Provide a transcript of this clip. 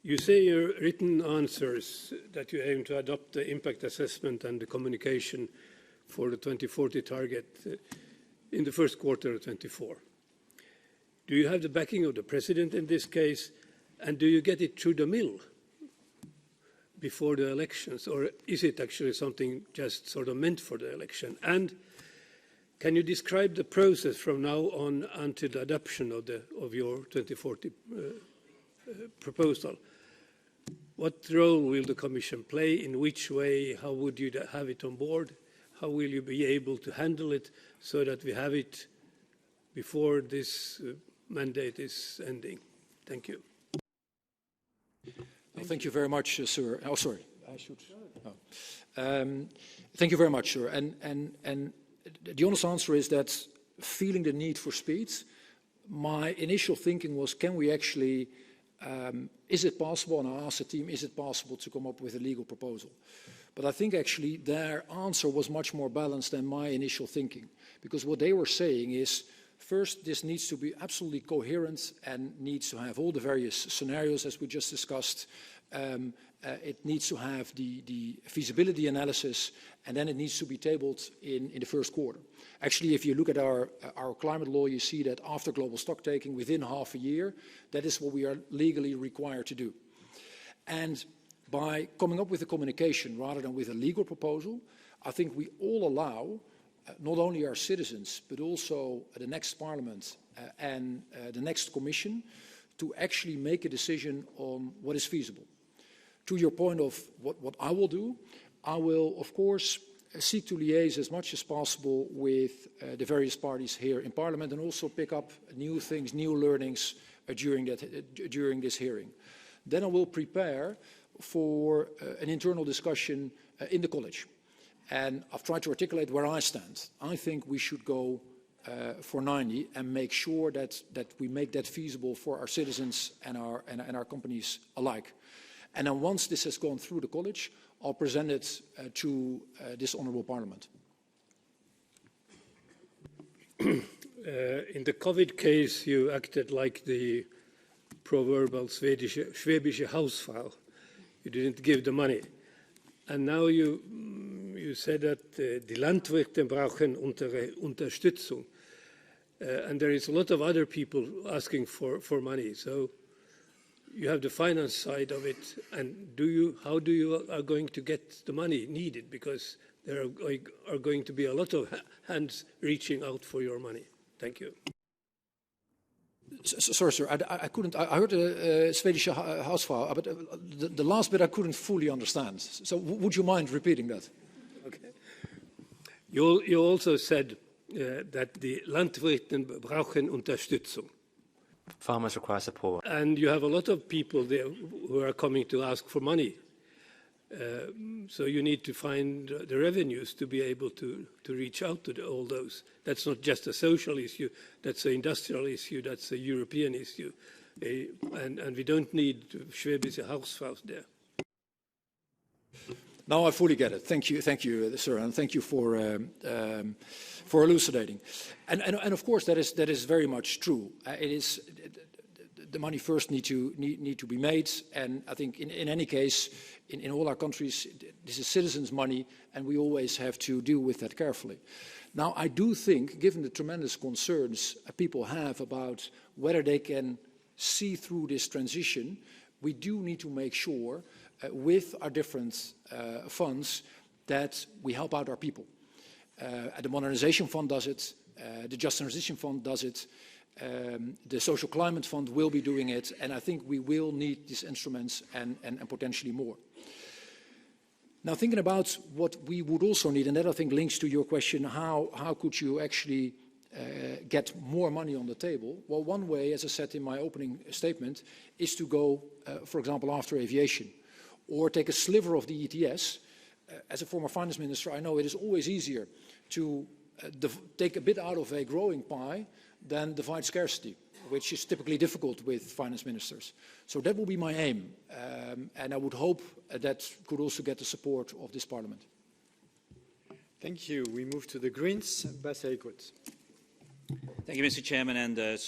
You say in your written answers that you aim to adopt the impact assessment and the communication for the 2040 target in the first quarter of 2024. Do you have the backing of the President in this case, and do you get it through the mill before the elections, or is it actually something just sort of meant for the election? And can you describe the process from now on until the adoption of your 2040 proposal? What role will the Commission play? In which way? How would you have it on board? How will you be able to handle it so that we have it before this mandate is ending? Thank you. Well, thank you very much, sir. Oh, sorry. I should. Oh. Thank you very much, sir. And the honest answer is that feeling the need for speed, my initial thinking was, can we actually, is it possible, and I asked the team, is it possible to come up with a legal proposal? But I think actually their answer was much more balanced than my initial thinking. Because what they were saying is, first, this needs to be absolutely coherent and needs to have all the various scenarios as we just discussed. It needs to have the feasibility analysis, and then it needs to be tabled in the first quarter. Actually, if you look at our climate law, you see that after global stocktaking, within half a year, that is what we are legally required to do. And by coming up with a communication rather than with a legal proposal, I think we all allow not only our citizens, but also the next Parliament and the next Commission to actually make a decision on what is feasible. To your point of what I will do, I will, of course, seek to liaise as much as possible with the various parties here in Parliament and also pick up new things, new learnings during this hearing. Then I will prepare for an internal discussion in the college. And I've tried to articulate where I stand. I think we should go for 90 and make sure that we make that feasible for our citizens and our companies alike. And then once this has gone through the college, I'll present it to this honourable Parliament. In the COVID case, you acted like the proverbial Schwäbische Hausfrau. You didn't give the money. And now you said that die Landwirte brauchen Unterstützung. And there is a lot of other people asking for money. So you have the finance side of it. And how do you are going to get the money needed? Because there are going to be a lot of hands reaching out for your money. Thank you. Sorry, sir, I couldn't. I heard Swedish Hausfrau, but the last bit I couldn't fully understand. So would you mind repeating that? Okay. You also said that the Landwirte brauchen Unterstützung. Farmers require support. And you have a lot of people there who are coming to ask for money. So you need to find the revenues to be able to reach out to all those. That's not just a social issue, that's an industrial issue, that's a European issue. And we don't need Schwäbische Hausfraus there. Now I fully get it. Thank you, sir, and thank you for elucidating. And of course that is very much true. It is the money first need to be made, and I think in any case, in all our countries, this is citizens' money, and we always have to deal with that carefully. Now, I do think, given the tremendous concerns people have about whether they can see through this transition, we do need to make sure with our different funds that we help out our people. The Modernization Fund does it, the Just Transition Fund does it, the Social Climate Fund will be doing it, and I think we will need these instruments and potentially more. Now, thinking about what we would also need, and that I think links to your question, how could you actually get more money on the table? Well, one way, as I said in my opening statement, is to go, for example, after aviation, or take a sliver of the ETS. As a former finance minister, I know it is always easier to take a bit out of a growing pie than divide scarcity, which is typically difficult with finance ministers. So that will be my aim, and I would hope that could also get the support of this Parliament. Thank you. We move to the Greens. Bas Eickhout. Thank you, Mr. Chairman, and sorry.